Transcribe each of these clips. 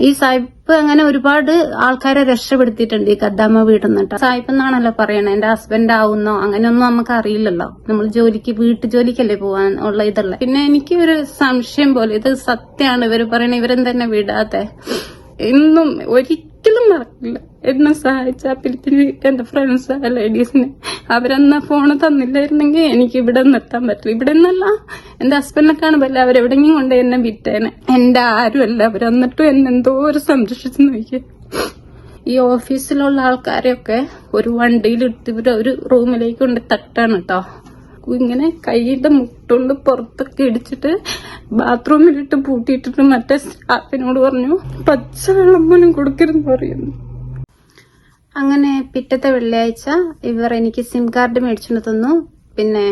ഈ സായിപ്പ് അങ്ങനെ ഒരുപാട് ആൾക്കാരെ രക്ഷപ്പെടുത്തിയിട്ടുണ്ട് ഈ കദ്ദാമ വീട്ടിൽ നിന്നിട്ട്. സായിപ്പ് എന്നാണല്ലോ പറയണേ, എന്റെ ഹസ്ബൻഡ് ആവുന്നോ അങ്ങനെയൊന്നും നമുക്ക് അറിയില്ലല്ലോ. നമ്മൾ വീട്ടു ജോലിക്കല്ലേ പോവാൻ ഉള്ള ഇതല്ല. പിന്നെ എനിക്ക് ഒരു സംശയം പോലെ, ഇത് സത്യമാണ് ഇവര് പറയണേ, ഇവരെന്തന്നെ വിടാതെ എന്നും ഒരിക്കലും മറക്കില്ല. എന്നെ സഹായിച്ച പിന്നെ എന്റെ ഫ്രണ്ട്സ് ലേഡീസിന് അവരെന്നാ ഫോണ് തന്നില്ലായിരുന്നെങ്കിൽ എനിക്ക് ഇവിടെ നിർത്താൻ പറ്റില്ല. ഇവിടെ നിന്നല്ല, എന്റെ ഹസ്ബൻഡിനെ കാണുമ്പോ അവരെവിടെങ്കിലും കൊണ്ട് എന്നെ വിറ്റേനെ. എന്റെ ആരുമല്ല അവരെന്നിട്ടും എന്നെ എന്തോ ഒരു സംരക്ഷിച്ചു നോക്കി. ഈ ഓഫീസിലുള്ള ആൾക്കാരെയൊക്കെ ഒരു വണ്ടിയിലിട്ട് ഇവര് ഒരു റൂമിലേക്ക് കൊണ്ട് തട്ടാണ് കേട്ടോ. ഇങ്ങനെ കൈയുടെ മുട്ടുണ്ട് പുറത്തൊക്കെ ഇടിച്ചിട്ട് ബാത്റൂമിലിട്ട് പൂട്ടിയിട്ടിട്ട് മറ്റേ സ്റ്റാഫിനോട് പറഞ്ഞു പച്ചവെള്ളം പോലും കൊടുക്കരുതെന്ന് പറയുന്നു. അങ്ങനെ പിറ്റത്തെ വെള്ളിയാഴ്ച ഇവർ എനിക്ക് സിം കാർഡ് മേടിച്ചിട്ട് തന്നു. പിന്നെ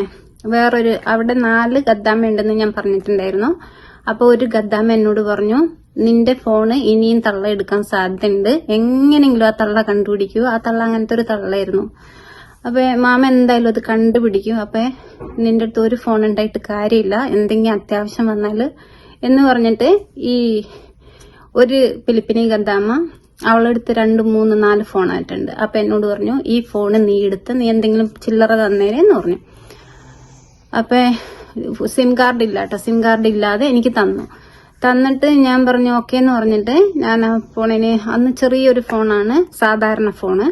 വേറൊരു അവിടെ 4 ഗദ്ദാമ ഉണ്ടെന്ന് ഞാൻ പറഞ്ഞിട്ടുണ്ടായിരുന്നു. അപ്പൊ ഒരു ഗദ്ദാമ എന്നോട് പറഞ്ഞു, നിന്റെ ഫോണ് ഇനിയും തള്ള എടുക്കാൻ സാധ്യതയുണ്ട്, എങ്ങനെയെങ്കിലും ആ തള്ള കണ്ടുപിടിക്കൂ. ആ തള്ള അങ്ങനത്തെ ഒരു തള്ളയായിരുന്നു. അപ്പൊ മാമ എന്തായാലും അത് കണ്ടുപിടിക്കും. അപ്പൊ നിന്റെ അടുത്ത് ഒരു ഫോൺ ഉണ്ടായിട്ട് കാര്യമില്ല, എന്തെങ്കിലും അത്യാവശ്യം വന്നാല് എന്ന് പറഞ്ഞിട്ട് ഈ ഒരു ഫിലിപ്പിനി ഗദ്ദാമ അവളെടുത്ത് 2, 3, 4 ഫോണായിട്ടുണ്ട്. അപ്പൊ എന്നോട് പറഞ്ഞു, ഈ ഫോണ് നീ എടുത്ത് നീ എന്തെങ്കിലും ചില്ലറ തന്നേരെന്ന് പറഞ്ഞു. അപ്പൊ സിം കാർഡ് ഇല്ല കേട്ടോ, സിം കാർഡ് ഇല്ലാതെ എനിക്ക് തന്നിട്ട് ഞാൻ പറഞ്ഞു ഓക്കെ എന്ന് പറഞ്ഞിട്ട് ഞാൻ ആ ഫോണിന്, അന്ന് ചെറിയൊരു ഫോണാണ്, സാധാരണ ഫോണ്.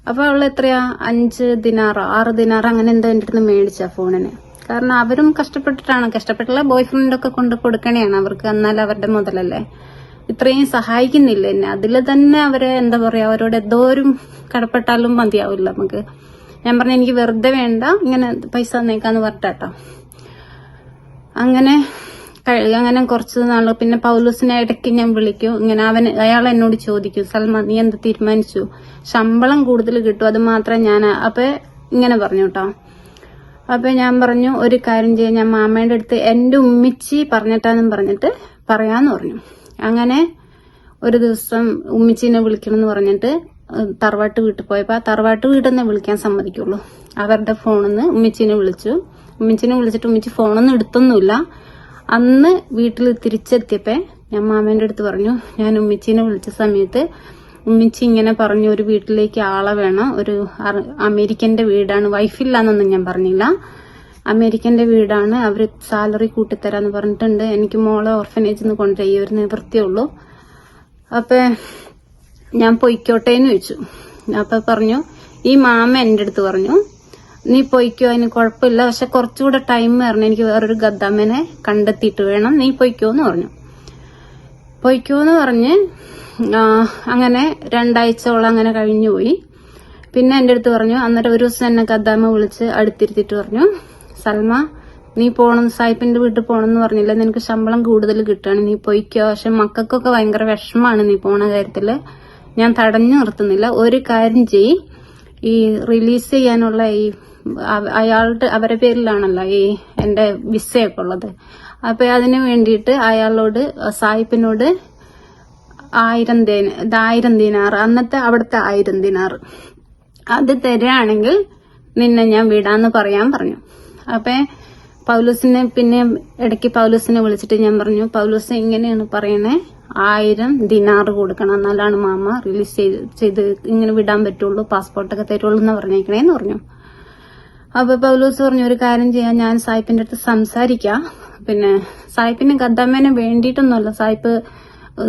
അപ്പൊ അവള് എത്രയാ 5 ദിനാറോ 6 ദിനാറോ അങ്ങനെ എന്തോ എന്റെ അടുത്ത് മേടിച്ച ഫോണിന്. കാരണം അവരും കഷ്ടപ്പെട്ടിട്ടുള്ള ബോയ് ഫ്രണ്ടൊക്കെ കൊണ്ട് കൊടുക്കണേയാണ് അവർക്ക്, എന്നാൽ അവരുടെ മുതലല്ലേ. ഇത്രയും സഹായിക്കുന്നില്ല എന്നെ. അതില് തന്നെ അവരെ എന്താ പറയാ, അവരോട് എന്തോരും കടപ്പെട്ടാലും മതിയാവില്ല നമുക്ക്. ഞാൻ പറഞ്ഞു എനിക്ക് വെറുതെ വേണ്ട, ഇങ്ങനെ പൈസ തന്നേക്കാന്ന് പറഞ്ഞിട്ടോ. അങ്ങനെ കുറച്ച് നാള് പിന്നെ പൗലൂസിനെ ഇടയ്ക്ക് ഞാൻ വിളിക്കും. ഇങ്ങനെ അയാൾ എന്നോട് ചോദിക്കും, സൽമ നീ എന്ത് തീരുമാനിച്ചു, ശമ്പളം കൂടുതൽ കിട്ടും അത് മാത്രം ഞാൻ. അപ്പൊ ഇങ്ങനെ പറഞ്ഞു കേട്ടോ. അപ്പൊ ഞാൻ പറഞ്ഞു ഒരു കാര്യം ചെയ്യാം, ഞാൻ മാമയുടെ അടുത്ത് എന്റെ ഉമ്മിച്ചി പറഞ്ഞിട്ടാന്നും പറഞ്ഞിട്ട് പറയാന്ന് പറഞ്ഞു. അങ്ങനെ ഒരു ദിവസം ഉമ്മിച്ചിനെ വിളിക്കണം എന്ന് പറഞ്ഞിട്ട് തറവാട്ട് വീട്ടിൽ പോയപ്പോ ആ തറവാട്ട് വീട്ടിൽ നിന്ന് വിളിക്കാൻ സമ്മതിക്കുള്ളൂ. അവരുടെ ഫോണിൽ നിന്ന് ഉമ്മിച്ചിനെ വിളിച്ചിട്ട് ഉമ്മിച്ചി ഫോണൊന്നും എടുത്തൊന്നുമില്ല. അന്ന് വീട്ടിൽ തിരിച്ചെത്തിയപ്പോ ഞാൻ മാമേന്റെ അടുത്ത് പറഞ്ഞു, ഞാൻ ഉമ്മിച്ചിനെ വിളിച്ച സമയത്ത് ഉമ്മിച്ചി ഇങ്ങനെ പറഞ്ഞു, ഒരു വീട്ടിലേക്ക് ആളെ വേണം, ഒരു അമേരിക്കന്റെ വീടാണ്, വൈഫില്ലാന്നൊന്നും ഞാൻ പറഞ്ഞില്ല, അമേരിക്കന്റെ വീടാണ്, അവര് സാലറി കൂട്ടിത്തരാന്ന് പറഞ്ഞിട്ടുണ്ട്, എനിക്ക് മോളെ ഓർഫനേജിൽ നിന്ന് കൊണ്ടുപോയി ഒരു നിവൃത്തിയുള്ളൂ, അപ്പൊ ഞാൻ പൊയ്ക്കോട്ടേന്ന് ചോദിച്ചു. അപ്പൊ പറഞ്ഞു, ഈ മാമ എന്റെ അടുത്ത് പറഞ്ഞു നീ പൊയ്ക്കോ, അതിന് കുഴപ്പമില്ല, പക്ഷെ കുറച്ചുകൂടെ ടൈം പറഞ്ഞു, എനിക്ക് വേറൊരു ഗദ്ദാമനെ കണ്ടെത്തിയിട്ട് വേണം, നീ പൊയ്ക്കോന്ന് പറഞ്ഞ് അങ്ങനെ 2 ആഴ്ചയോളം അങ്ങനെ കഴിഞ്ഞുപോയി. പിന്നെ എന്റെ അടുത്ത് പറഞ്ഞു, അന്നേരം ഒരു ദിവസം എന്നെ ഗദ്ദാമ വിളിച്ച് അടുത്തിരുത്തിട്ട് പറഞ്ഞു, സൽമ നീ പോണം, സായിപ്പിന്റെ വീട്ടിൽ പോണെന്ന് പറഞ്ഞില്ല, നിനക്ക് ശമ്പളം കൂടുതൽ കിട്ടുകയാണ്, നീ പൊയ്ക്കോ, പക്ഷെ മക്കൾക്കൊക്കെ ഭയങ്കര വിഷമാണ് നീ പോണ കാര്യത്തില്, ഞാൻ തടഞ്ഞു നിർത്തുന്നില്ല, ഒരു കാര്യം ചെയ്യ്, ഈ റിലീസ് ചെയ്യാനുള്ള ഈ അവരുടെ പേരിലാണല്ലോ ഈ എന്റെ വിസയൊക്കെ ഉള്ളത്, അപ്പൊ അതിന് വേണ്ടിയിട്ട് അയാളോട് സായിപ്പിനോട് 1000 ദിനാർ, അന്നത്തെ അവിടുത്തെ 1000 ദിനാർ അത് തരാണെങ്കിൽ നിന്നെ ഞാൻ വിടാന്ന് പറയാൻ പറഞ്ഞു. അപ്പൊ പൗലൂസിനെ പിന്നെ ഇടയ്ക്ക് പൗലൂസിനെ വിളിച്ചിട്ട് ഞാൻ പറഞ്ഞു, പൗലൂസ് ഇങ്ങനെയാണ് പറയണേ, 1000 ദിനാർ കൊടുക്കണം, എന്നാലാണ് മാമ റിലീസ് ചെയ്ത് ഇങ്ങനെ വിടാൻ പറ്റുള്ളൂ, പാസ്പോർട്ടൊക്കെ തരുള്ളൂ എന്ന് പറഞ്ഞേക്കണേന്ന് പറഞ്ഞു. അപ്പൊ പൗലൂസ് പറഞ്ഞു, ഒരു കാര്യം ചെയ്യാം, ഞാൻ സായിപ്പിന്റെ അടുത്ത് സംസാരിക്കാം, പിന്നെ സായിപ്പിന് ഗദ്ദാമേനെ വേണ്ടിയിട്ടൊന്നുമല്ല, സായിപ്പ്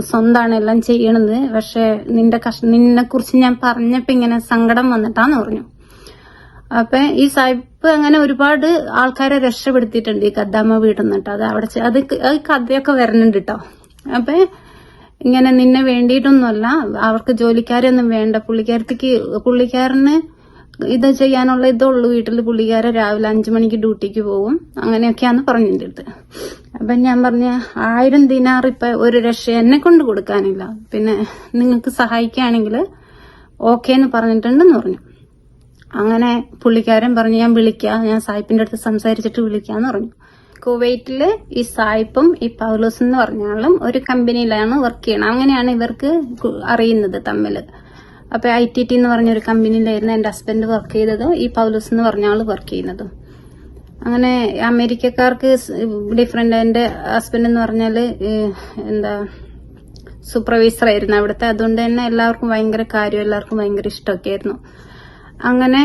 സ്വന്തമാണ് എല്ലാം ചെയ്യണത്, പക്ഷെ നിന്നെ കുറിച്ച് ഞാൻ പറഞ്ഞപ്പോ ഇങ്ങനെ സങ്കടം വന്നിട്ടാന്ന് പറഞ്ഞു. അപ്പൊ ഈ സായിപ്പ് അങ്ങനെ ഒരുപാട് ആൾക്കാരെ രക്ഷപ്പെടുത്തിയിട്ടുണ്ട് ഈ ഗദ്ദാമ വീട്ടിൽ നിന്നിട്ട്. അത് കഥയൊക്കെ വരുന്നുണ്ട് കേട്ടോ. അപ്പൊ ഇങ്ങനെ നിന്നെ വേണ്ടിയിട്ടൊന്നുമല്ല, അവർക്ക് ജോലിക്കാരൊന്നും വേണ്ട, പുള്ളിക്കാരന് ഇത് ചെയ്യാനുള്ള ഇതുള്ളൂ വീട്ടിൽ, പുള്ളിക്കാരൻ രാവിലെ 5 മണിക്ക് ഡ്യൂട്ടിക്ക് പോകും, അങ്ങനെയൊക്കെയാന്ന് പറഞ്ഞിന്റെ അടുത്ത്. അപ്പൊ ഞാൻ പറഞ്ഞ 1000 ദിനാർ ഇപ്പൊ ഒരു രക്ഷ എന്നെ കൊണ്ട് കൊടുക്കാനില്ല, പിന്നെ നിങ്ങൾക്ക് സഹായിക്കുകയാണെങ്കിൽ ഓക്കെ എന്ന് പറഞ്ഞിട്ടുണ്ടെന്ന് പറഞ്ഞു. അങ്ങനെ പുള്ളിക്കാരൻ പറഞ്ഞു, ഞാൻ വിളിക്കാം, ഞാൻ സായിപ്പിന്റെ അടുത്ത് സംസാരിച്ചിട്ട് വിളിക്കാന്ന് പറഞ്ഞു. കുവൈറ്റില് ഈ സായിപ്പും ഈ പൗലോസ് എന്ന് പറഞ്ഞാലും ഒരു കമ്പനിയിലാണ് വർക്ക് ചെയ്യണം, അങ്ങനെയാണ് ഇവർക്ക് അറിയുന്നത് തമ്മില്. അപ്പൊ ITT എന്ന് പറഞ്ഞൊരു കമ്പനിയിലായിരുന്നു എന്റെ ഹസ്ബൻഡ് വർക്ക് ചെയ്തതും ഈ പൗലോസ് എന്ന് പറഞ്ഞ ആള് വർക്ക് ചെയ്യുന്നതും. അങ്ങനെ അമേരിക്കക്കാർക്ക് ഡിഫറെന്റ്. എന്റെ ഹസ്ബൻഡ് എന്ന് പറഞ്ഞാല് സൂപ്പർവൈസർ ആയിരുന്നു അവിടുത്തെ. അതുകൊണ്ട് തന്നെ എല്ലാവർക്കും ഭയങ്കര കാര്യം, എല്ലാവർക്കും ഭയങ്കര ഇഷ്ടമൊക്കെ ആയിരുന്നു. അങ്ങനെ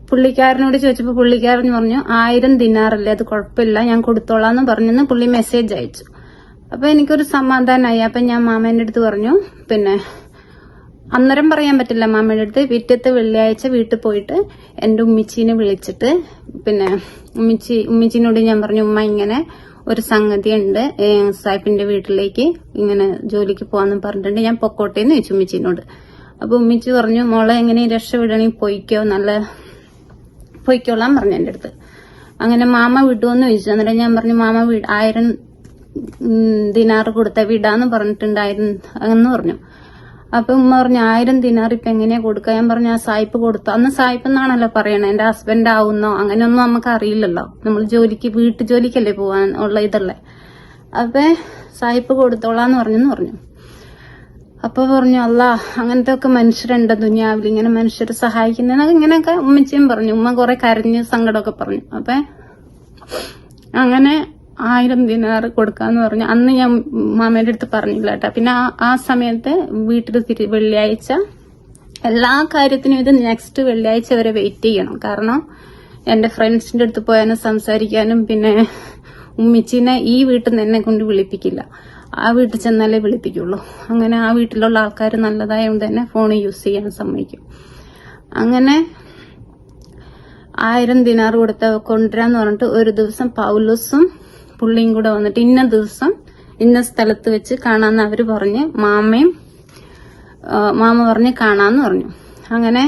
പുള്ളിക്കാരനോട് ചോദിച്ചപ്പോൾ പുള്ളിക്കാരൻ പറഞ്ഞു 1000 ദിനാറല്ലേ, അത് കുഴപ്പമില്ല, ഞാൻ കൊടുത്തോളാന്ന് പറഞ്ഞെന്ന് പുള്ളി മെസ്സേജ് അയച്ചു. അപ്പൊ എനിക്കൊരു സമാധാനമായി. അപ്പൊ ഞാൻ മാമേന്റെ അടുത്ത് പറഞ്ഞു, പിന്നെ അന്നേരം പറയാൻ പറ്റില്ല മാമയുടെ അടുത്ത്. പിറ്റത്തെ വെള്ളിയാഴ്ച വീട്ടിൽ പോയിട്ട് എന്റെ ഉമ്മിച്ചീനെ വിളിച്ചിട്ട് പിന്നെ ഉമ്മിച്ചീനോട് ഞാൻ പറഞ്ഞു, ഉമ്മ ഇങ്ങനെ ഒരു സംഗതി ഉണ്ട്, സായിപ്പിന്റെ വീട്ടിലേക്ക് ഇങ്ങനെ ജോലിക്ക് പോവാന്ന് പറഞ്ഞിട്ടുണ്ട്, ഞാൻ പൊക്കോട്ടേന്ന് ചോദിച്ചു ഉമ്മിച്ചീനോട്. അപ്പൊ ഉമ്മിച്ചി പറഞ്ഞു, മോളെ എങ്ങനെ രക്ഷപ്പെടണമെങ്കിൽ പൊയ്ക്കോ, പൊയ്ക്കോളാൻ പറഞ്ഞു എന്റെ അടുത്ത്. അങ്ങനെ മാമ വിടുവെന്ന് ചോദിച്ചു. അന്നേരം ഞാൻ പറഞ്ഞു, മാമ 1000 ദിനാറ് കൊടുത്ത വിടാന്ന് പറഞ്ഞിട്ടുണ്ടായിരുന്നു എന്ന് പറഞ്ഞു. അപ്പൊ ഉമ്മ പറഞ്ഞു 1000 ദിനാർ ഇപ്പൊ എങ്ങനെയാ കൊടുക്കുക? ഞാൻ പറഞ്ഞു ആ സായിപ്പ് കൊടുത്തു. അന്ന് സായിപ്പ് എന്നാണല്ലോ പറയണേ, എന്റെ ഹസ്ബൻഡ് ആവുന്നോ അങ്ങനെയൊന്നും നമുക്ക് അറിയില്ലല്ലോ, നമ്മൾ വീട്ടു ജോലിക്കല്ലേ പോവാൻ ഉള്ള ഇതല്ലേ. അപ്പൊ സായിപ്പ് കൊടുത്തോളാന്ന് പറഞ്ഞു. അപ്പൊ പറഞ്ഞു, അല്ലാ അങ്ങനത്തെ ഒക്കെ മനുഷ്യരുണ്ട് ദുനിയാവിൽ, ഇങ്ങനെ മനുഷ്യരെ സഹായിക്കുന്ന ഇങ്ങനെയൊക്കെ ഉമ്മച്ചിയും പറഞ്ഞു. ഉമ്മ കുറെ കരഞ്ഞ് സങ്കടമൊക്കെ പറഞ്ഞു. അപ്പൊ അങ്ങനെ 1000 ദിനാറ് കൊടുക്കാന്ന് പറഞ്ഞു. അന്ന് ഞാൻ മാമയുടെ അടുത്ത് പറഞ്ഞില്ല കേട്ടോ. പിന്നെ ആ സമയത്ത് വീട്ടിൽ വെള്ളിയാഴ്ച എല്ലാ കാര്യത്തിനും ഇത് നെക്സ്റ്റ് വെള്ളിയാഴ്ച വരെ വെയിറ്റ് ചെയ്യണം. കാരണം എന്റെ ഫ്രണ്ട്സിന്റെ അടുത്ത് പോയാലും സംസാരിക്കാനും, പിന്നെ ഉമ്മിച്ചിനെ ഈ വീട്ടിൽ നിന്ന് എന്നെ കൊണ്ട് വിളിപ്പിക്കില്ല, ആ വീട്ടിൽ ചെന്നാലേ വിളിപ്പിക്കുള്ളൂ. അങ്ങനെ ആ വീട്ടിലുള്ള ആൾക്കാർ നല്ലതായതുകൊണ്ട് തന്നെ ഫോൺ യൂസ് ചെയ്യാൻ സമ്മതിക്കും. അങ്ങനെ 1000 ദിനാർ കൊണ്ടുവരാന്ന് പറഞ്ഞിട്ട് ഒരു ദിവസം പൗലോസും പുള്ളിയും കൂടെ വന്നിട്ട് ഇന്ന ദിവസം ഇന്ന സ്ഥലത്ത് വെച്ച് കാണാന്ന് അവര് പറഞ്ഞ് മാമ പറഞ്ഞ് കാണാന്ന് പറഞ്ഞു. അങ്ങനെ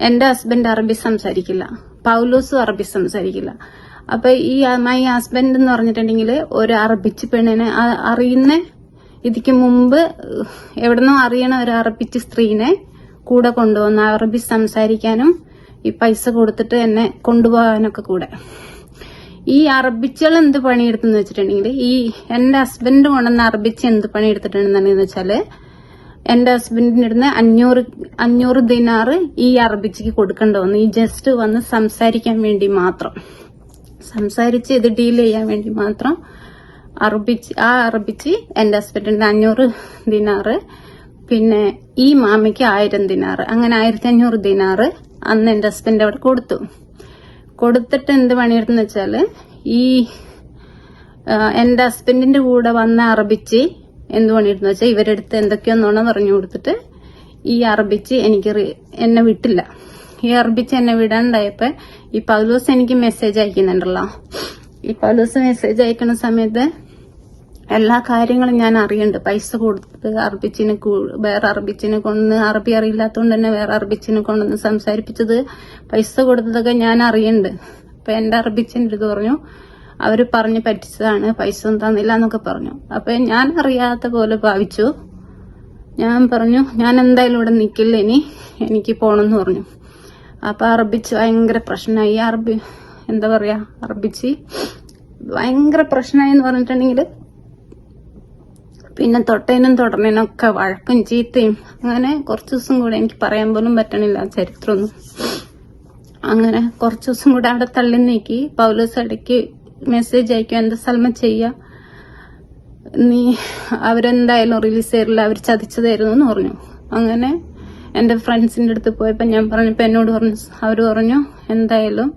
എന്റെ ഹസ്ബൻഡ് അറബി സംസാരിക്കില്ല, പൗലോസും അറബി സംസാരിക്കില്ല. അപ്പൊ ഈ മൈ ഹസ്ബൻഡ് എന്ന് പറഞ്ഞിട്ടുണ്ടെങ്കിൽ ഒരു അറബിച്ച് പെണ്ണിനെ അറിയുന്ന, ഇതിക്ക് മുമ്പ് എവിടെന്നോ അറിയണ ഒരു അറബിച്ച് സ്ത്രീനെ കൂടെ കൊണ്ടുവന്ന് അറബി സംസാരിക്കാനും ഈ പൈസ കൊടുത്തിട്ട് എന്നെ കൊണ്ടുപോകാനൊക്കെ കൂടെ. ഈ അറബിച്ചുകൾ എന്ത് പണിയെടുത്തെന്ന് വെച്ചിട്ടുണ്ടെങ്കിൽ, ഈ എന്റെ ഹസ്ബൻഡ് കൊണ്ടുവന്ന അറബിച്ച് എന്ത് പണിയെടുത്തിട്ടുണ്ടെന്ന് വെച്ചാല്, എന്റെ ഹസ്ബൻഡിന്റെ അടുത്ത് 500 ദിനാറ് ഈ അറബിച്ചിക്ക് കൊടുക്കേണ്ട വന്നു. ഈ ജസ്റ്റ് വന്ന് സംസാരിക്കാൻ വേണ്ടി മാത്രം, സംസാരിച്ച് ഇത് ഡീൽ ചെയ്യാൻ വേണ്ടി മാത്രം അറബിച്ച് എന്റെ ഹസ്ബൻഡിന്റെ 500 ദിനാറ്, പിന്നെ ഈ മാമയ്ക്ക് 1000 ദിനാറ്, അങ്ങനെ 1500 ദിനാറ് അന്ന് എന്റെ ഹസ്ബൻഡ് അവിടെ കൊടുത്തിട്ട് എന്ത് പണിയെടുത്തെന്ന് വെച്ചാല്, ഈ എന്റെ ഹസ്ബൻഡിന്റെ കൂടെ വന്ന അറബിച്ച് എന്ത് പണിയെടുത്തെന്ന് വെച്ചാൽ ഇവരെടുത്ത് എന്തൊക്കെയൊന്നോണം പറഞ്ഞു കൊടുത്തിട്ട് ഈ അറബിച്ച് എന്നെ വിട്ടില്ല. ഈ അറബിച്ച് എന്നെ വിടാണ്ടായപ്പോ ഈ പൗലോസ് എനിക്ക് മെസ്സേജ് അയക്കുന്നുണ്ടല്ലോ. ഈ പൗലോസ് മെസ്സേജ് അയക്കുന്ന സമയത്ത് എല്ലാ കാര്യങ്ങളും ഞാൻ അറിയുന്നുണ്ട്. പൈസ കൊടുത്ത് അറബിച്ചിനെ വേറെ അറബിച്ചിനെ കൊണ്ട്, അറബി അറിയില്ലാത്തതുകൊണ്ട് തന്നെ വേറെ അറബിച്ചിനെ കൊണ്ടൊന്ന് സംസാരിപ്പിച്ചത്, പൈസ കൊടുത്തതൊക്കെ ഞാൻ അറിയുന്നുണ്ട്. അപ്പൊ എന്റെ അറബിച്ചിന്റെ ഇത് പറഞ്ഞു, അവര് പറഞ്ഞ് പറ്റിച്ചതാണ്, പൈസ ഒന്നും തന്നില്ല എന്നൊക്കെ പറഞ്ഞു. അപ്പൊ ഞാൻ അറിയാത്ത പോലെ ഭാവിച്ചു. ഞാൻ പറഞ്ഞു, ഞാൻ എന്തായാലും ഇവിടെ നിൽക്കില്ല, ഇനി എനിക്ക് പോണെന്ന് പറഞ്ഞു. അപ്പൊ അറബിച്ച് ഭയങ്കര പ്രശ്നമായി. അറബിച്ച് ഭയങ്കര പ്രശ്നമായി എന്ന് പറഞ്ഞിട്ടുണ്ടെങ്കിൽ പിന്നെ തൊട്ടേനും തുടർന്നേനും ഒക്കെ വഴക്കും ചീത്തയും. അങ്ങനെ കുറച്ചു ദിവസം കൂടെ എനിക്ക് പറയാൻ പോലും പറ്റണില്ല ചരിത്രമൊന്നും. അങ്ങനെ കുറച്ചു ദിവസം കൂടെ അവിടെ തള്ളി നീക്കി. പൗലോസ് ഇടയ്ക്ക് മെസ്സേജ് അയക്കും, എന്താ സൽമ ചെയ്യാ, നീ അവരെന്തായാലും റിലീസ് ചെയ്തില്ല, അവർ ചതിച്ചതായിരുന്നു എന്ന് പറഞ്ഞു. അങ്ങനെ എന്റെ ഫ്രണ്ട്സിന്റെ അടുത്ത് പോയപ്പോ ഞാൻ പറഞ്ഞപ്പോ എന്നോട് അവര് പറഞ്ഞു, എന്തായാലും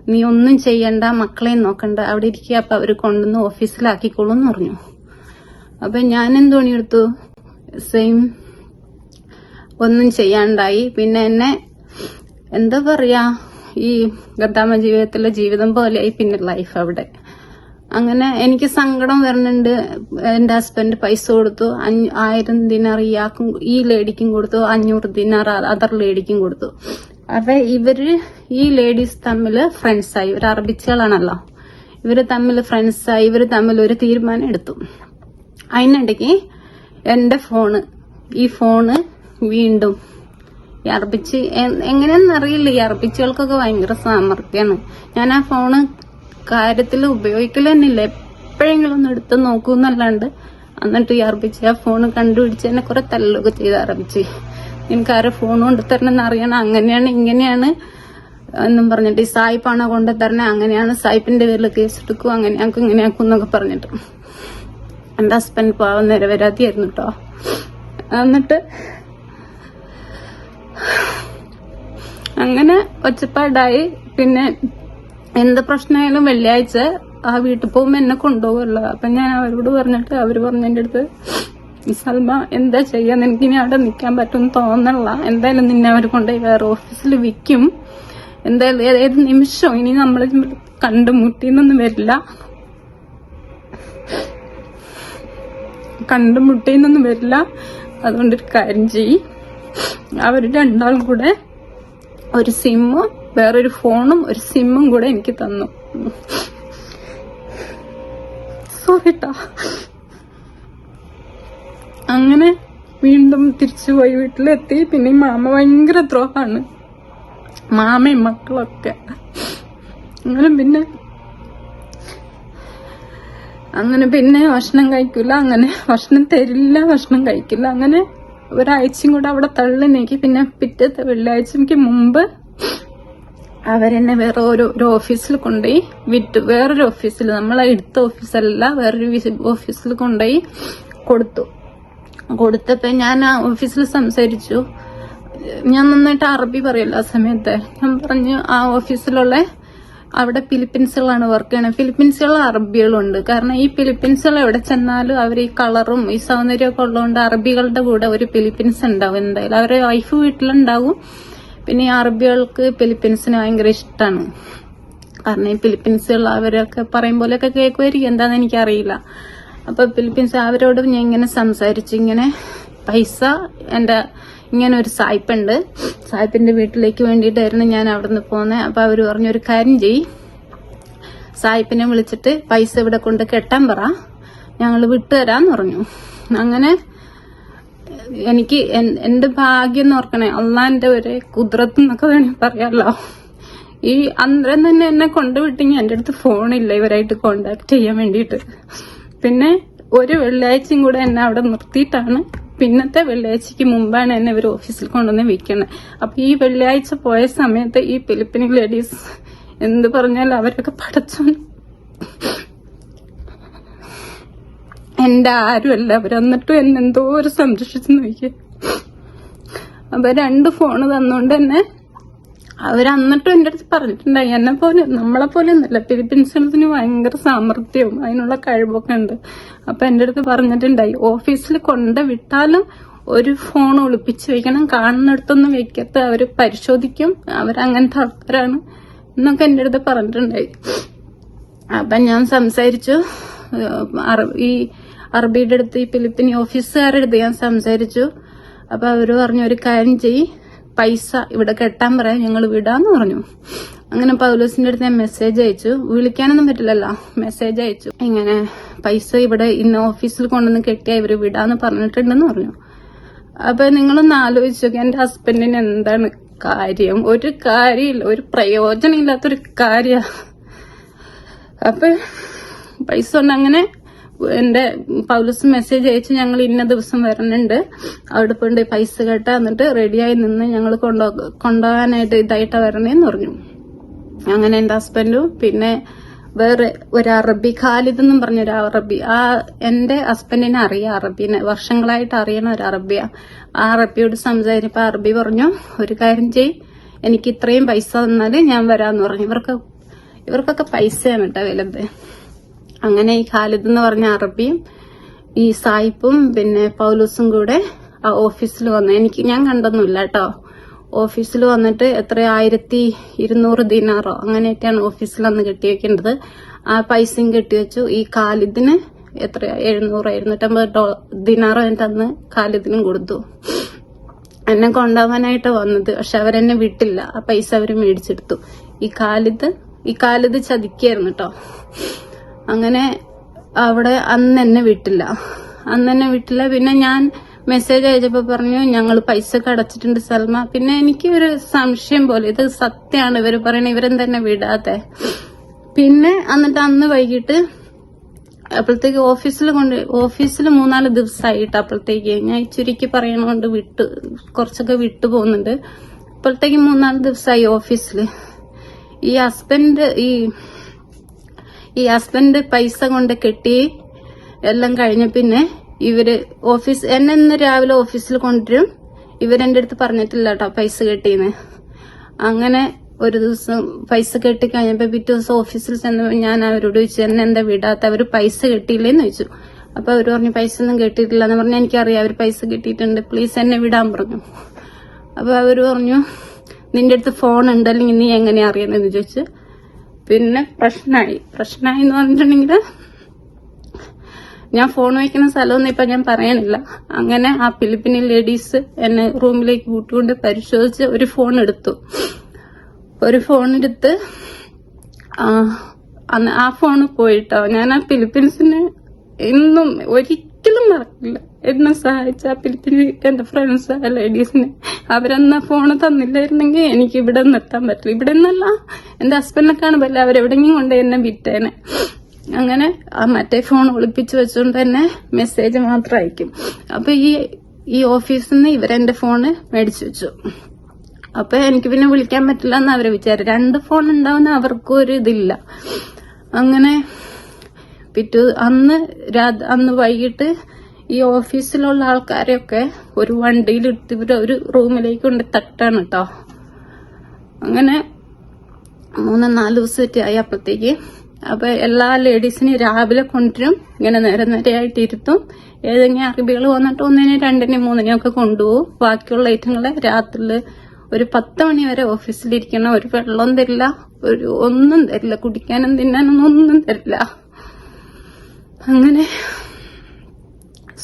നീ ഒന്നും ചെയ്യണ്ട, മക്കളെയും നോക്കണ്ട, അവിടെ ഇരിക്കുക, അപ്പൊ അവര് കൊണ്ടുവന്ന് ഓഫീസിലാക്കിക്കോളൂ എന്ന് പറഞ്ഞു. അപ്പൊ ഞാൻ എന്ത് പണിയെടുത്തു, സെയിം ഒന്നും ചെയ്യാണ്ടായി. പിന്നെ എന്നെ എന്താ പറയാ, ഈ ഗദ്ദാമ ജീവിതത്തിലെ ജീവിതം പോലെയായി പിന്നെ ലൈഫ് അവിടെ. അങ്ങനെ എനിക്ക് സങ്കടം വരുന്നുണ്ട്. എന്റെ ഹസ്ബൻഡ് പൈസ കൊടുത്തു, 1000 ദിനാർ ഇയാൾക്കും ഈ ലേഡിക്കും കൊടുത്തു, 500 ദിനാർ അതർ ലേഡിക്കും കൊടുത്തു. അപ്പൊ ഈ ലേഡീസ് തമ്മിൽ ഫ്രണ്ട്സായി. ഇവർ അറബിച്ചുകളാണല്ലോ, ഇവര് തമ്മിൽ ഫ്രണ്ട്സായി. ഇവര് തമ്മിൽ ഒരു തീരുമാനം എടുത്തു. അതിനിടയ്ക്ക് എന്റെ ഈ ഫോണ് വീണ്ടും ഈ അറബിച്ച് എങ്ങനെയാണെന്നറിയില്ല, ഈ അറബിച്ചുകൾക്കൊക്കെ ഭയങ്കര സാമർത്ഥ്യമാണ്. ഞാൻ ആ ഫോണ് കാര്യത്തിൽ ഉപയോഗിക്കൽ തന്നെയില്ല, എപ്പോഴെങ്കിലും ഒന്ന് എടുത്ത് നോക്കൂന്നല്ലാണ്ട്. എന്നിട്ട് ഈ അറബിച്ച് ആ ഫോണ് കണ്ടുപിടിച്ച് എന്നെ കുറെ തല്ലൊക്കെ ചെയ്ത് അറബിച്ച്, എനിക്ക് ആരെ ഫോൺ കൊണ്ടുതരണമെന്ന് അറിയണം, അങ്ങനെയാണ് ഇങ്ങനെയാണ് എന്നും പറഞ്ഞിട്ട്, ഈ സായിപ്പാണോ കൊണ്ടുതരണേ, അങ്ങനെയാണ് സായിപ്പിന്റെ പേരിൽ കേസ് എടുക്കും, അങ്ങനെയാക്കും ഇങ്ങനെയാക്കും എന്നൊക്കെ പറഞ്ഞിട്ട്. എന്റെ ഹസ്ബൻഡ് പാവം നിരപരാധിയായിരുന്നു കേട്ടോ. എന്നിട്ട് അങ്ങനെ ഒച്ചപ്പാടായി. പിന്നെ എന്ത് പ്രശ്നമായാലും വെള്ളിയാഴ്ച ആ വീട്ടിൽ പോകുമ്പോ എന്നെ കൊണ്ടുപോകുമല്ലോ. അപ്പൊ ഞാൻ അവരോട് പറഞ്ഞിട്ട് അവര് പറഞ്ഞു എന്റെ അടുത്ത്, സൽമ എന്താ ചെയ്യാൻ, എനിക്ക് ഇനി അവിടെ നിൽക്കാൻ പറ്റുമെന്ന് തോന്നണില്ല, എന്തായാലും നിന്നെ അവർ കൊണ്ടുപോയി വേറെ ഓഫീസിൽ വിൽക്കും, എന്തായാലും ഏത് നിമിഷവും ഇനി നമ്മൾ കണ്ടുമുട്ടിന്നൊന്നും വരില്ല, അതുകൊണ്ടൊരു കാര്യം ചെയ്യും. അവര് രണ്ടാളും കൂടെ ഒരു സിമ്മും വേറൊരു ഫോണും ഒരു സിമ്മും കൂടെ എനിക്ക് തന്നു. സോറിട്ടാ. അങ്ങനെ വീണ്ടും തിരിച്ചുപോയി വീട്ടിലെത്തി. പിന്നെ മാമ ഭയങ്കര ദ്രോഹാണ്, മാമയും മക്കളൊക്കെ. അങ്ങനെ പിന്നെ ഭക്ഷണം കഴിക്കില്ല, അങ്ങനെ ഭക്ഷണം തരില്ല, ഭക്ഷണം കഴിക്കില്ല. അങ്ങനെ ഒരാഴ്ചയും കൂടെ അവിടെ തള്ളി നീക്കി. പിന്നെ പിറ്റത്തെ വെള്ളിയാഴ്ചക്ക് മുമ്പ് അവരെന്നെ വേറെ ഒരു ഓഫീസിൽ കൊണ്ടുപോയി വിറ്റു. വേറൊരു ഓഫീസിൽ, നമ്മളെ എടുത്ത ഓഫീസല്ല, വേറൊരു ഓഫീസിൽ കൊണ്ടുപോയി കൊടുത്തപ്പോ ഞാൻ ആ ഓഫീസിൽ സംസാരിച്ചു. ഞാൻ നന്നായിട്ട് അറബി പറയല്ലോ ആ സമയത്ത്. ഞാൻ പറഞ്ഞു ആ ഓഫീസിലുള്ള അവിടെ ഫിലിപ്പീൻസുകളാണ് വർക്ക് ചെയ്യണത്. ഫിലിപ്പീൻസുകളും അറബികളും ഉണ്ട്. കാരണം ഈ ഫിലിപ്പീൻസുകൾ എവിടെ ചെന്നാലും അവർ ഈ കളറും ഈ സൗന്ദര്യമൊക്കെ ഉള്ളതുകൊണ്ട് അറബികളുടെ കൂടെ ഒരു ഫിലിപ്പീൻസ് ഉണ്ടാവും എന്തായാലും. അവരുടെ വൈഫ് വീട്ടിലുണ്ടാവും. പിന്നെ ഈ അറബികൾക്ക് ഫിലിപ്പീൻസിന് ഭയങ്കര ഇഷ്ടമാണ്. കാരണം ഈ ഫിലിപ്പീൻസുകൾ അവരൊക്കെ പറയും പോലെയൊക്കെ കേൾക്കുമായിരിക്കും, എന്താണെന്ന് എനിക്കറിയില്ല. അപ്പൊ ഫിലിപ്പീൻസ് അവരോട് ഞാൻ ഇങ്ങനെ സംസാരിച്ചു, ഇങ്ങനെ പൈസ എന്റെ ഇങ്ങനെ ഒരു സായിപ്പുണ്ട്, സായിപ്പിന്റെ വീട്ടിലേക്ക് വേണ്ടിയിട്ടായിരുന്നു ഞാൻ അവിടെ നിന്ന് പോന്നെ. അപ്പൊ അവര് പറഞ്ഞു ഒരു കാര്യം ചെയ്യ്, സായിപ്പിനെ വിളിച്ചിട്ട് പൈസ ഇവിടെ കൊണ്ട് കെട്ടാൻ പറ, ഞങ്ങൾ വിട്ടുതരാന്ന് പറഞ്ഞു. അങ്ങനെ എനിക്ക് എന്റെ ഭാഗ്യം എന്ന് ഓർക്കണേ, അള്ളാന്റെ ഒരു കുദ്റത്ത് എന്നൊക്കെ വേണമെങ്കിൽ പറയാമല്ലോ. ഈ അന്നേരം തന്നെ എന്നെ കൊണ്ടുവിട്ടെങ്കിൽ എന്റെ അടുത്ത് ഫോണില്ല ഇവരായിട്ട് കോണ്ടാക്ട് ചെയ്യാൻ വേണ്ടിയിട്ട്. പിന്നെ ഒരു വെള്ളിയാഴ്ചയും കൂടെ എന്നെ അവിടെ നിർത്തിയിട്ടാണ് പിന്നത്തെ വെള്ളിയാഴ്ചക്ക് മുമ്പാണ് എന്നെ ഇവർ ഓഫീസിൽ കൊണ്ടുവന്ന് വെക്കുന്നത്. അപ്പൊ ഈ വെള്ളിയാഴ്ച പോയ സമയത്ത് ഈ ഫിലിപ്പീനി ലേഡീസ് എന്ത് പറഞ്ഞാലും അവരൊക്കെ പഠിച്ചു എന്റെ ആരുമല്ല, അവരെന്നിട്ടും എന്നെ എന്തോ ഒരു സംരക്ഷിച്ചു നോക്കിയ. അപ്പൊ 2 ഫോണ് തന്നോണ്ട് തന്നെ അവരന്നിട്ടും എന്റെ അടുത്ത് പറഞ്ഞിട്ടുണ്ടായി, എന്നെ പോലെ നമ്മളെ പോലെ ഒന്നുമല്ല, ഫിലിപ്പീൻസിന് ഭയങ്കര സാമർത്ഥ്യവും അതിനുള്ള കഴിവൊക്കെ ഉണ്ട്. അപ്പൊ എന്റെ അടുത്ത് പറഞ്ഞിട്ടുണ്ടായി, ഓഫീസിൽ വിട്ടാലും ഒരു ഫോൺ ഒളിപ്പിച്ച് വെക്കണം, കാണുന്നിടത്തൊന്നും വെക്കത്ത്, അവര് പരിശോധിക്കും, അവരങ്ങനത്തെ ആൾക്കാരാണ് എന്നൊക്കെ എന്റെ അടുത്ത് പറഞ്ഞിട്ടുണ്ടായി. അപ്പൊ ഞാൻ സംസാരിച്ചു, ഈ അറബിയുടെ അടുത്ത്, ഈ ഫിലിപ്പീനി ഓഫീസുകാരുടെ അടുത്ത് ഞാൻ സംസാരിച്ചു. അപ്പൊ അവര് പറഞ്ഞു ഒരു കാര്യം ചെയ്യ്, പൈസ ഇവിടെ കെട്ടാൻ പറയാൻ ഞങ്ങൾ വിടാന്ന് പറഞ്ഞു. അങ്ങനെ പൗലോസിന്റെ അടുത്ത് ഞാൻ മെസ്സേജ് അയച്ചു, വിളിക്കാനൊന്നും പറ്റില്ലല്ലോ, മെസ്സേജ് അയച്ചു, ഇങ്ങനെ പൈസ ഇവിടെ ഇന്ന ഓഫീസിൽ കൊണ്ടുവന്ന് കെട്ടിയാ ഇവര് വിടാന്ന് പറഞ്ഞിട്ടുണ്ടെന്ന് പറഞ്ഞു. അപ്പൊ നിങ്ങളൊന്ന് ആലോചിച്ചു, എന്റെ ഹസ്ബൻഡിന് എന്താണ് കാര്യം, ഒരു കാര്യമില്ല, ഒരു പ്രയോജനം ഇല്ലാത്തൊരു കാര്യ. അപ്പൊ പൈസ കൊണ്ട് അങ്ങനെ എന്റെ പൗലോസ് മെസ്സേജ് അയച്ചു, ഞങ്ങൾ ഇന്ന ദിവസം വരണുണ്ട്, അവിടെ പോയിട്ട് പൈസ കേട്ടാ, എന്നിട്ട് റെഡിയായി നിന്ന് ഞങ്ങൾ കൊണ്ടുപോകാനായിട്ട് ഇതായിട്ടാ വരണേന്ന് പറഞ്ഞു. അങ്ങനെ എന്റെ ഹസ്ബൻഡും പിന്നെ വേറെ ഒരു അറബി, ഖാലിദ് എന്നും പറഞ്ഞൊരു അറബി, എന്റെ ഹസ്ബൻഡിനെ അറിയാം, അറബിനെ വർഷങ്ങളായിട്ട് അറിയണ ഒരു അറബിയാ. ആ അറബിയോട് സംസാരിച്ചപ്പോ അറബി പറഞ്ഞു ഒരു കാര്യം ചെയ്, എനിക്ക് ഇത്രയും പൈസ തന്നാല് ഞാൻ വരാന്ന് പറഞ്ഞു. ഇവർക്കൊക്കെ പൈസയാണ് കേട്ടോ വലുത്. അങ്ങനെ ഈ ഖാലിദ് എന്ന് പറഞ്ഞ അറബിയും ഈ സായിപ്പും പിന്നെ പൗലൂസും കൂടെ ആ ഓഫീസിൽ വന്നു. ഞാൻ കണ്ടൊന്നുമില്ല കേട്ടോ. ഓഫീസിൽ വന്നിട്ട് എത്ര 1200 ദിനാറോ അങ്ങനെയൊക്കെയാണ് ഓഫീസിൽ അന്ന് കെട്ടിവെക്കേണ്ടത്. ആ പൈസയും കെട്ടിവെച്ചു. ഈ ഖാലിദിന് എത്ര 700-750 ദിനാറോ എന്നിട്ട് അന്ന് ഖാലിദിനും കൊടുത്തു. എന്നെ കൊണ്ടുപോകാനായിട്ട് വന്നത്, പക്ഷെ അവരെന്നെ വിട്ടില്ല. ആ പൈസ അവര് മേടിച്ചെടുത്തു. ഈ ഖാലിദ് ചതിക്കായിരുന്നു കേട്ടോ. അങ്ങനെ അവിടെ അന്ന് എന്നെ വിട്ടില്ല. പിന്നെ ഞാൻ മെസ്സേജ് അയച്ചപ്പോ പറഞ്ഞു ഞങ്ങൾ പൈസ ഒക്കെ അടച്ചിട്ടുണ്ട് സൽമ. പിന്നെ എനിക്ക് ഒരു സംശയം പോലെ, ഇത് സത്യമാണ് ഇവര് പറയണ, ഇവരും തന്നെ വിടാതെ. പിന്നെ എന്നിട്ട് അന്ന് വൈകിട്ട് അപ്പോഴത്തേക്ക് ഓഫീസിൽ 3-4 ദിവസമായിട്ട്, അപ്പോഴത്തേക്ക് ഞാൻ ചുരുക്കി പറയണോണ്ട് കുറച്ചൊക്കെ വിട്ടു പോകുന്നുണ്ട്. അപ്പോഴത്തേക്ക് 3-4 ദിവസമായി ഓഫീസില്. ഈ ഹസ്ബൻഡ് പൈസ കൊണ്ട് കെട്ടി എല്ലാം കഴിഞ്ഞ പിന്നെ എന്നെ ഇന്ന് രാവിലെ ഓഫീസിൽ കൊണ്ടുവരും. ഇവരെന്റെ അടുത്ത് പറഞ്ഞിട്ടില്ല കേട്ടോ പൈസ കെട്ടിന്ന്. അങ്ങനെ ഒരു ദിവസം പൈസ കെട്ടി കഴിഞ്ഞപ്പോ പിറ്റേ ദിവസം ഓഫീസിൽ ചെന്നപ്പോ ഞാൻ അവരോട് ചോദിച്ചു, എന്നെ എന്താ വിടാത്ത, അവര് പൈസ കെട്ടിയില്ലേന്ന് ചോദിച്ചു. അപ്പൊ അവര് പറഞ്ഞു പൈസ ഒന്നും കെട്ടിയിട്ടില്ല എന്ന് പറഞ്ഞു. എനിക്കറിയാം അവര് പൈസ കെട്ടിയിട്ടുണ്ട്, പ്ലീസ് എന്നെ വിടാൻ പറഞ്ഞു. അപ്പൊ അവര് പറഞ്ഞു നിന്റെ അടുത്ത് ഫോൺ ഉണ്ട്, അല്ലെങ്കിൽ നീ എങ്ങനെയാ അറിയുന്നതെന്ന് ചോദിച്ചു. പിന്നെ പ്രശ്നമായി എന്ന് പറഞ്ഞിട്ടുണ്ടെങ്കിൽ ഞാൻ ഫോൺ വയ്ക്കുന്ന സ്ഥലമൊന്നും ഇപ്പൊ ഞാൻ പറയണില്ല. അങ്ങനെ ആ ഫിലിപ്പിനി ലേഡീസ് എന്നെ റൂമിലേക്ക് കൂട്ടിക്കൊണ്ട് പരിശോധിച്ച് ഒരു ഫോൺ എടുത്ത് ആ ഫോണ് പോയിട്ടോ. ഞാൻ ആ ഫിലിപ്പീൻസിന് എന്നും ഒരിക്കലും മറക്കില്ല. എന്നെ സഹായിച്ച ആ ഫിലിപ്പീൻസ് എന്റെ ഫ്രണ്ട്സ് ആ ലേഡീസിന് അവരെന്നാ ഫോണ് തന്നില്ലായിരുന്നെങ്കിൽ എനിക്ക് ഇവിടെ നിന്ന് എത്താൻ പറ്റില്ല. ഇവിടെ നിന്നല്ല, എന്റെ ഹസ്ബൻഡിനെ കാണുമ്പോൾ അവരെവിടെയെങ്കിലും കൊണ്ട് എന്നെ വിറ്റേനെ. അങ്ങനെ ആ മറ്റേ ഫോൺ ഒളിപ്പിച്ച് വെച്ചുകൊണ്ട് തന്നെ മെസ്സേജ് മാത്രം അയക്കും. അപ്പൊ ഈ ഓഫീസിൽ നിന്ന് ഇവരെന്റെ ഫോണ് മേടിച്ചു വെച്ചു. അപ്പൊ എനിക്ക് പിന്നെ വിളിക്കാൻ പറ്റില്ല എന്ന് അവരെ വിചാരം. 2 ഫോൺ ഉണ്ടാവുന്ന അവർക്കും ഒരു ഇതില്ല. അങ്ങനെ അന്ന് വൈകിട്ട് ഈ ഓഫീസിലുള്ള ആൾക്കാരെയൊക്കെ ഒരു വണ്ടിയിലിട്ട് ഒരു റൂമിലേക്ക് കൊണ്ട് തട്ടാണ് കേട്ടോ. അങ്ങനെ 3-4 ദിവസമായിട്ട് ആയി അപ്പോഴത്തേക്ക്. അപ്പൊ എല്ലാ ലേഡീസിനെയും രാവിലെ കൊണ്ടുവരും, ഇങ്ങനെ നേരെയായിട്ട് ഇരുത്തും. ഏതെങ്കിലും അറബികൾ വന്നിട്ട് 1-നും 2-നും 3-നും ഒക്കെ കൊണ്ടുപോകും. ബാക്കിയുള്ള ഐറ്റങ്ങളെ രാത്രിയില് ഒരു 10 മണി വരെ ഓഫീസിലിരിക്കണം. ഒരു വെള്ളം തരില്ല, ഒന്നും തരില്ല, കുടിക്കാനും തിന്നാനൊന്നും ഒന്നും തരില്ല. അങ്ങനെ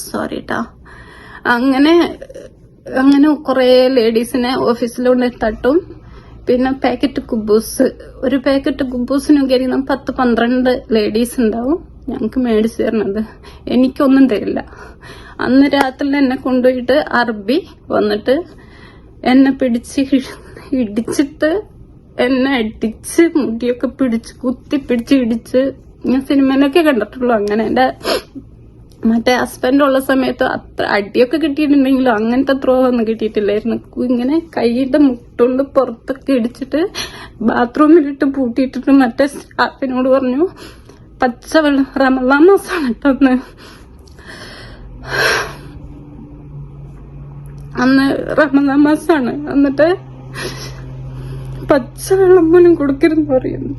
സോറിട്ടാ. അങ്ങനെ കുറെ ലേഡീസിനെ ഓഫീസിലൂടെ തട്ടും. പിന്നെ പാക്കറ്റ് കുബൂസ്, ഒരു പാക്കറ്റ് കുബൂസിന് കയറി 10-12 ലേഡീസ് ഉണ്ടാവും ഞങ്ങക്ക് മേടിച്ചു തരണത്. എനിക്കൊന്നും തരില്ല. അന്ന് രാത്രി എന്നെ കൊണ്ടുപോയിട്ട് അറബി വന്നിട്ട് എന്നെ ഇടിച്ചിട്ട് എന്നെ അടിച്ച് മുടിയൊക്കെ കുത്തിപ്പിടിച്ച് ഇടിച്ച്. ഞാൻ സിനിമയിലൊക്കെ കണ്ടിട്ടുള്ളൂ. അങ്ങനെ എന്റെ മറ്റേ ഹസ്ബൻഡ് ഉള്ള സമയത്ത് അത്ര അടിയൊക്കെ കിട്ടിയിട്ടുണ്ടെങ്കിലും അങ്ങനത്തെ ത്രോ ഒന്നും കിട്ടിയിട്ടില്ലായിരുന്നു. ഇങ്ങനെ കൈയുടെ മുട്ടുണ്ട് പുറത്തൊക്കെ ഇടിച്ചിട്ട് ബാത്റൂമിലിട്ട് പൂട്ടിയിട്ടിട്ട് മറ്റേ സ്റ്റാഫിനോട് പറഞ്ഞു പച്ചവെള്ളം, റമളാൻ മാസമാണ് കേട്ടോന്ന്, അന്ന് റമളാൻ മാസമാണ്, എന്നിട്ട് പച്ചവെള്ളം പോലും കൊടുക്കരുതെന്ന് പറയുന്നു.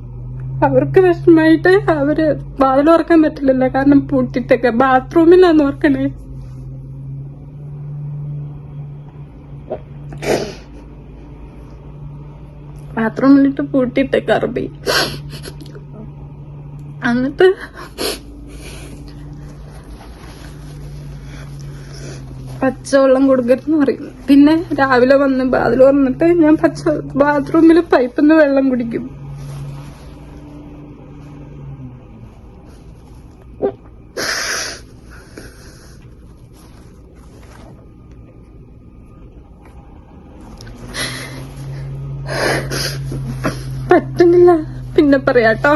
അവർക്ക് വിഷമായിട്ട് അവര് വാതിൽ ഓർക്കാൻ പറ്റില്ലല്ലോ, കാരണം പൂട്ടിട്ടൊക്കെ ബാത്റൂമിലാന്ന് ഓർക്കണേ. ബാത്റൂമിലിട്ട് പൂട്ടിട്ടൊക്കെ അറബി. എന്നിട്ട് പച്ചവെള്ളം കൊടുക്കരുതെന്ന് പറയും. പിന്നെ രാവിലെ വന്ന് വാതിൽ തുറന്നിട്ട് ഞാൻ ബാത്റൂമിൽ പൈപ്പിൽ നിന്ന് വെള്ളം കുടിക്കും. പറ്റുന്നില്ല, പിന്നെ പറയാട്ടോ.